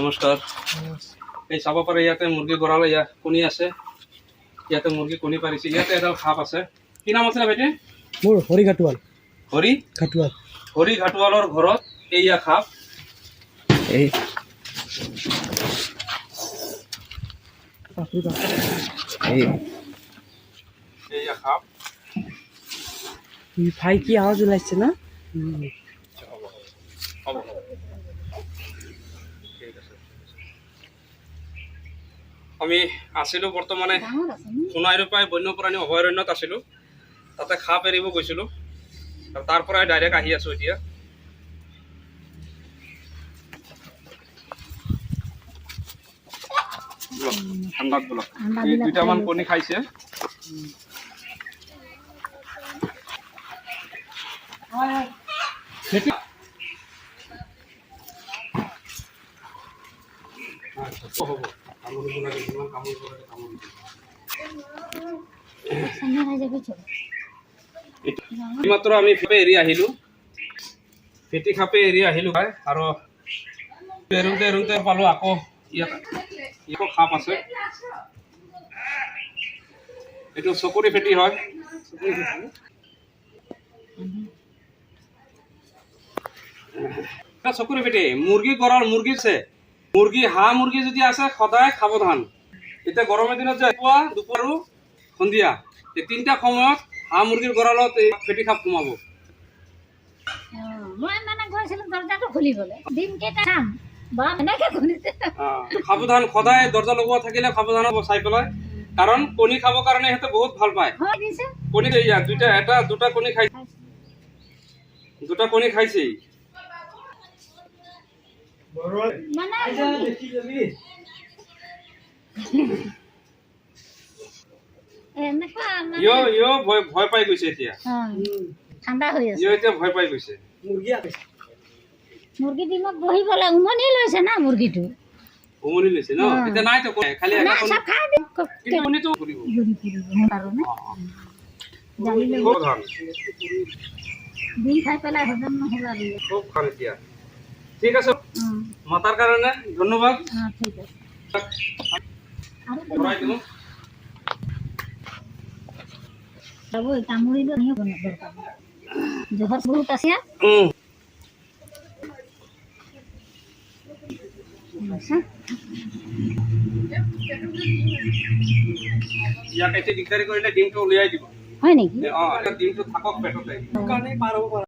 নমস্কাৰ। এই চাব পাৰে ইয়াতে মুৰ্গী গঁৰাল ইয়াত কণী আছে। ইয়াতে মুৰ্গী কণী পাৰিছে। ইয়াতে এডাল সাপ আছে। কি নাম আছিলে ভাইটি? মোৰ হৰি ঘাটোৱাল। হৰি ঘাটোৱাল। হৰি ঘাটোৱালৰ ঘৰত এইয়া সাপ। এই এইয়া সাপ। ভাই কি আৱাজ ওলাইছে না? হ'ব ঠিক আছে। আমি আছিলোঁ বৰ্তমানে সোণাইৰূপাই বন্যপ্ৰাণী অভয়াৰণ্যত আছিলোঁ। তাতে সাপ এৰিব গৈছিলোঁ আৰু তাৰ পৰাই ডাইৰেক্ট আহি আছোঁ এতিয়া। ঠাণ্ডাত বোলক এই দুটামান কণী খাইছে। মাত্ৰ আমি সাপে এৰি আহিলোঁ। ফেটি সাপে এৰি আহিলোঁ আৰু এৰোঁতে পালোঁ আকৌ ইয়াত সাপ আছে। এইটো চকুৰি ফেটি হয়। চকুৰি ফেটি মুৰ্গী গঁৰাল মুৰ্গী আছে। মুৰ্গী হাঁহ মুৰ্গী যদি আছে সদায় সাৱধান। এতিয়া গৰমৰ দিনত যে পুৱা দুপৰ আৰু সন্ধিয়া এই তিনিটা সময়ত হাঁহ মুৰ্গীৰ গঁৰালত এই ফেটি সাপ সোমাব। সাৱধান সদায় দৰ্জা লগোৱা থাকিলে সাৱধান হ'ব চাই পেলাই, কাৰণ কণী খাবৰ কাৰণে সিহঁতে বহুত ভাল পায়। কণী দুটা কণী খাই খাইছেই। ভয় পাই গৈছে এতিয়া। ঠাণ্ডা হৈ আছে। এতিয়া ভয় পাই গৈছে। মুৰ্গী ডিমত বহিবলৈ উমনি লৈছে না মুৰ্গীটো। উমনি লৈছে ন? এতিয়া নাই তো খালি কণীটো ফুৰিব। ডিম খাই পেলাই হজম নহ'ব আৰু। খুব ভাল এতিয়া। ঠিক আছে মাতাৰ কাৰণে ধন্যবাদ। ঠিক আছে কামুৰিব জহৰ বহুত আছে। ইয়াক এতিয়া দিগদাৰি কৰিলে ডিমটো উলিয়াই দিব। হয় নেকি? ডিমটো থাকক পেটতে।